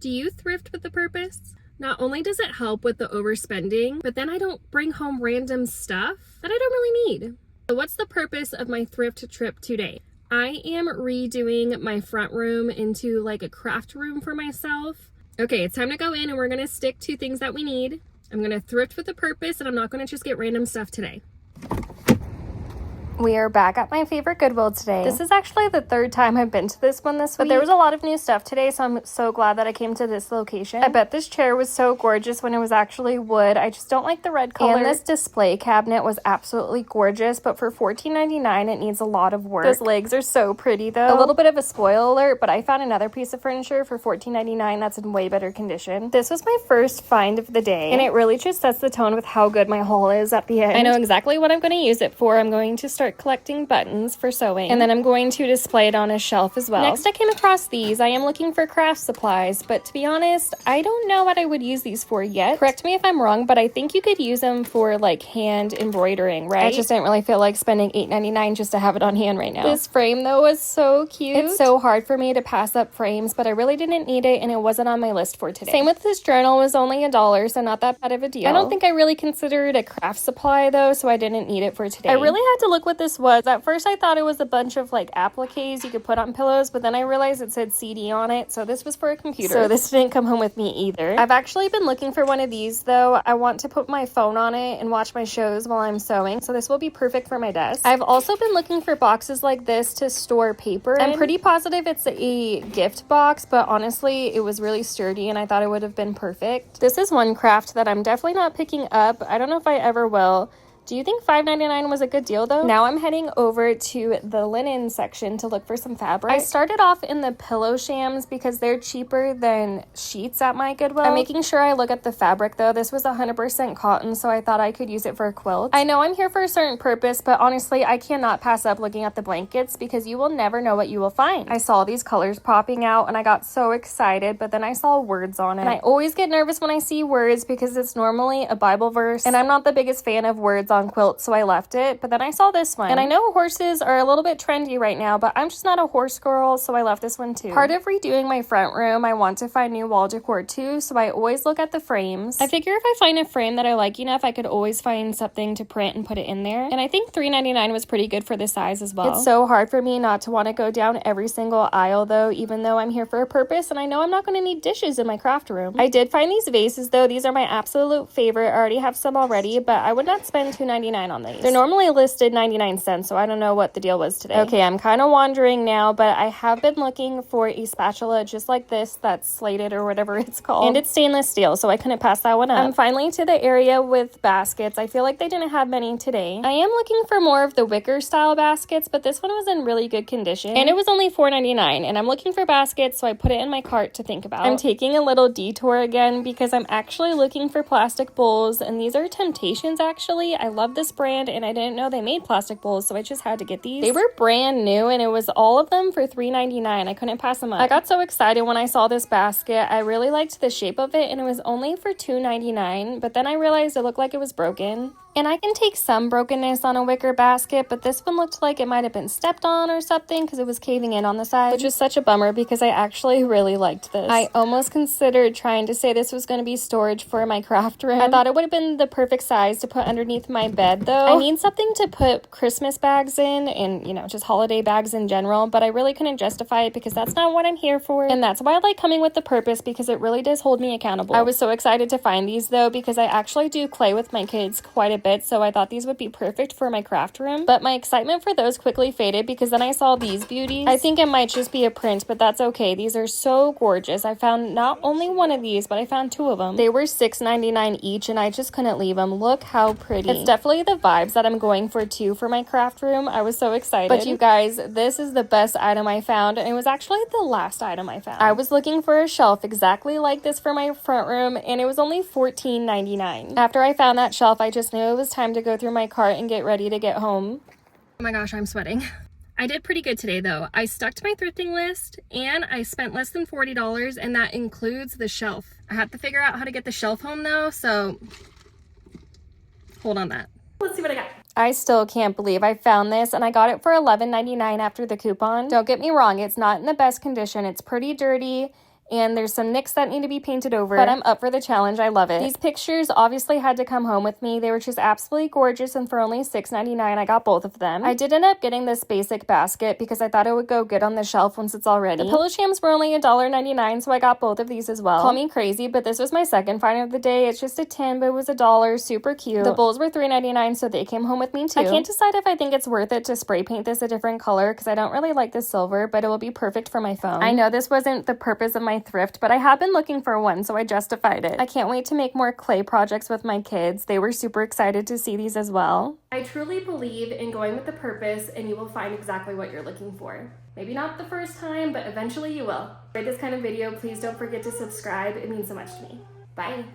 Do you thrift with a purpose? Not only does it help with the overspending, but then I don't bring home random stuff that I don't really need. So what's the purpose of my thrift trip today? I am redoing my front room into like a craft room for myself. Okay, it's time to go in and we're gonna stick to things that we need. I'm gonna thrift with a purpose and I'm not gonna just get random stuff today. We are back at my favorite Goodwill today. This is actually the third time I've been to this one this week. But there was a lot of new stuff today, so I'm so glad that I came to this location. I bet this chair was so gorgeous when it was actually wood. I just don't like the red color. And this display cabinet was absolutely gorgeous, but for $14.99, it needs a lot of work. Those legs are so pretty though. A little bit of a spoiler alert, but I found another piece of furniture for $14.99 that's in way better condition. This was my first find of the day, and it really just sets the tone with how good my haul is at the end. I know exactly what I'm going to use it for. I'm going to start collecting buttons for sewing, and then I'm going to display it on a shelf as well. Next, I came across these. I am looking for craft supplies, but to be honest, I don't know what I would use these for yet. Correct me if I'm wrong, but I think you could use them for like hand embroidering, right? I just didn't really feel like spending $8.99 just to have it on hand right now. This frame though was so cute. It's so hard for me to pass up frames, but I really didn't need it and it wasn't on my list for today. Same with this journal. It was only $1, so not that bad of a deal. I don't think I really considered it a craft supply though, so I didn't need it for today. I really had to look what this was. At first I thought it was a bunch of like appliques you could put on pillows, but then I realized it said CD on it, so this was for a computer. So this didn't come home with me either. I've actually been looking for one of these though. I want to put my phone on it and watch my shows while I'm sewing, so this will be perfect for my desk. I've also been looking for boxes like this to store paper. I'm pretty positive it's a gift box, but honestly it was really sturdy and I thought it would have been perfect. This is one craft that I'm definitely not picking up. I don't know if I ever will. Do you think $5.99 was a good deal though? Now I'm heading over to the linen section to look for some fabric. I started off in the pillow shams because they're cheaper than sheets at my Goodwill. I'm making sure I look at the fabric though. This was 100% cotton, so I thought I could use it for a quilt. I know I'm here for a certain purpose, but honestly I cannot pass up looking at the blankets because you will never know what you will find. I saw these colors popping out and I got so excited, but then I saw words on it. And I always get nervous when I see words because it's normally a Bible verse and I'm not the biggest fan of words on quilts, so I left it. But then I saw this one, and I know horses are a little bit trendy right now, but I'm just not a horse girl, so I left this one too. Part of redoing my front room, I want to find new wall decor too, so I always look at the frames. I figure if I find a frame that I like enough, I could always find something to print and put it in there, and I think $3.99 was pretty good for the size as well. It's so hard for me not to want to go down every single aisle though, even though I'm here for a purpose and I know I'm not going to need dishes in my craft room. I did find these vases though. These are my absolute favorite. I already have some already, but I would not spend $2.99 on these. They're normally listed 99 cents, so I don't know what the deal was today. Okay, I'm kind of wandering now, but I have been looking for a spatula just like this that's slated or whatever it's called. And it's stainless steel, so I couldn't pass that one up. I'm finally to the area with baskets. I feel like they didn't have many today. I am looking for more of the wicker style baskets, but this one was in really good condition. And it was only $4.99, and I'm looking for baskets, so I put it in my cart to think about. I'm taking a little detour again because I'm actually looking for plastic bowls, and these are Temptations actually. I love this brand and I didn't know they made plastic bowls, so I just had to get these. They were brand new and it was all of them for $3.99. I couldn't pass them up. I got so excited when I saw this basket. I really liked the shape of it and it was only for $2.99, but then I realized it looked like it was broken. And I can take some brokenness on a wicker basket, but this one looked like it might have been stepped on or something because it was caving in on the side, which is such a bummer because I actually really liked this. I almost considered trying to say this was going to be storage for my craft room. I thought it would have been the perfect size to put underneath my bed though. I need something to put Christmas bags in and, you know, just holiday bags in general, but I really couldn't justify it because that's not what I'm here for. And that's why I like coming with the purpose because it really does hold me accountable. I was so excited to find these though because I actually do play with my kids quite a bit, so I thought these would be perfect for my craft room. But my excitement for those quickly faded because then I saw these beauties. I think it might just be a print, but that's okay. These are so gorgeous. I found not only one of these, but I found two of them. They were $6.99 each and I just couldn't leave them. Look how pretty. It's definitely the vibes that I'm going for too for my craft room. I was so excited. But you guys, this is the best item I found, and it was actually the last item I found. I was looking for a shelf exactly like this for my front room, and it was only $14.99. After I found that shelf, I just knew it was time to go through my cart and get ready to get home. Oh my gosh, I'm sweating. I did pretty good today though. I stuck to my thrifting list and I spent less than $40, and that includes the shelf. I have to figure out how to get the shelf home though, so hold on that. Let's see what I got. I still can't believe I found this, and I got it for $11.99 after the coupon. Don't get me wrong, it's not in the best condition. It's pretty dirty and there's some nicks that need to be painted over, but I'm up for the challenge. I love it. These pictures obviously had to come home with me. They were just absolutely gorgeous, and for only $6.99 I got both of them. I did end up getting this basic basket because I thought it would go good on the shelf once it's all ready. The pillow shams were only $1.99, so I got both of these as well. Call me crazy, but this was my second find of the day. It's just a tin, but it was $1, super cute. The bowls were $3.99, so they came home with me too. I can't decide if I think it's worth it to spray paint this a different color because I don't really like the silver, but it will be perfect for my phone. I know this wasn't the purpose of my thrift, but I have been looking for one, so I justified it. I can't wait to make more clay projects with my kids. They were super excited to see these as well. I truly believe in going with the purpose, and you will find exactly what you're looking for. Maybe not the first time, but eventually you will. For this kind of video, please don't forget to subscribe. It means so much to me. Bye.